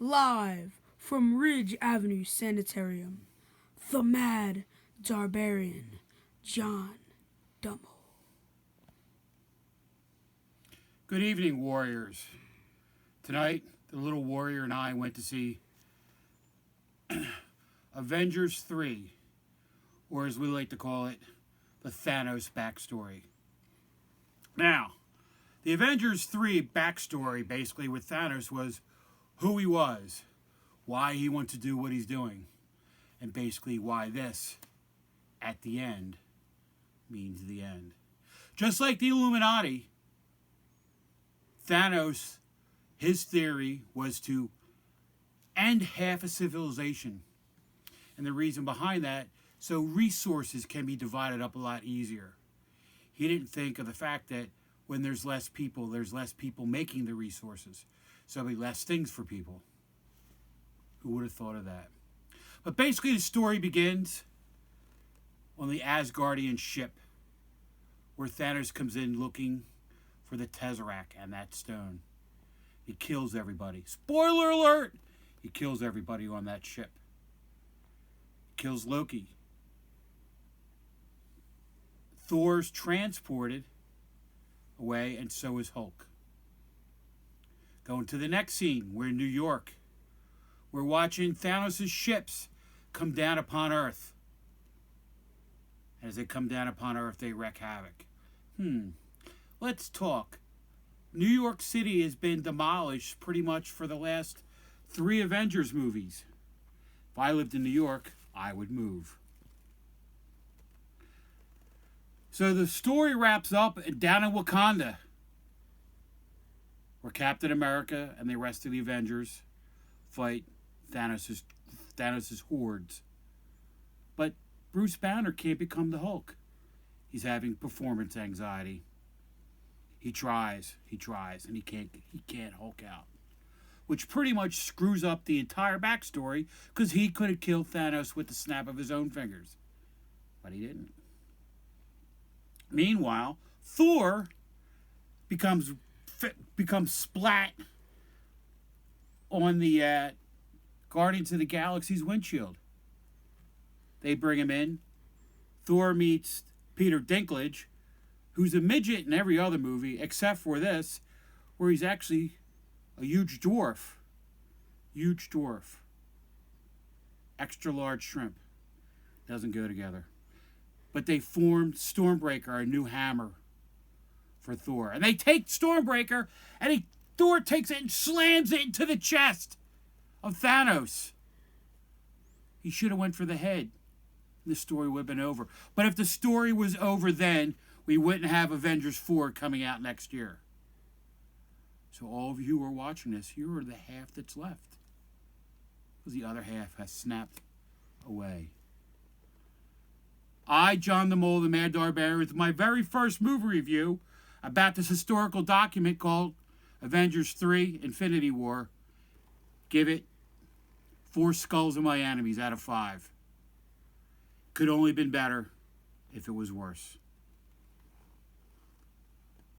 Live from Ridge Avenue Sanitarium, the Mad Darbarian, John Dummel. Good evening, warriors. Tonight, the little warrior and I went to see Avengers 3, or as we like to call it, the Thanos backstory. Now, the Avengers 3 backstory, basically, with Thanos was who he was, why he wants to do what he's doing, and basically why this, at the end, means the end. Just like the Illuminati, Thanos, his theory was to end half a civilization. And the reason behind that, so resources can be divided up a lot easier. He didn't think of the fact that when there's less people making the resources. So there'll be less things for people. Who would have thought of that? But basically the story begins on the Asgardian ship, where Thanos comes in looking for the Tesseract and that stone. He kills everybody. Spoiler alert! He kills everybody on that ship. He kills Loki. Thor's transported away, and so is Hulk. Going to the next scene, we're in New York. We're watching Thanos' ships come down upon Earth. As they come down upon Earth, they wreak havoc. Let's talk. New York City has been demolished pretty much for the last 3 Avengers movies. If I lived in New York, I would move. So the story wraps up down in Wakanda, where Captain America and the rest of the Avengers fight Thanos' hordes. But Bruce Banner can't become the Hulk. He's having performance anxiety. He tries, and he can't Hulk out. Which pretty much screws up the entire backstory, because he could have killed Thanos with the snap of his own fingers. But he didn't. Meanwhile, Thor becomes splat on the Guardians of the Galaxy's windshield. They bring him in. Thor meets Peter Dinklage, who's a midget in every other movie except for this, where he's actually a huge dwarf. Huge dwarf. Extra large shrimp. Doesn't go together. But they formed Stormbreaker, a new hammer for Thor. And they take Stormbreaker, and Thor takes it and slams it into the chest of Thanos. He should have went for the head. The story would have been over. But if the story was over then, we wouldn't have Avengers 4 coming out next year. So all of you who are watching this, you are the half that's left. Because the other half has snapped away. I, John the Mole, the Mad Darbarian, with my very first movie review about this historical document called Avengers 3 Infinity War, give it 4 skulls of my enemies out of 5. Could only been better if it was worse.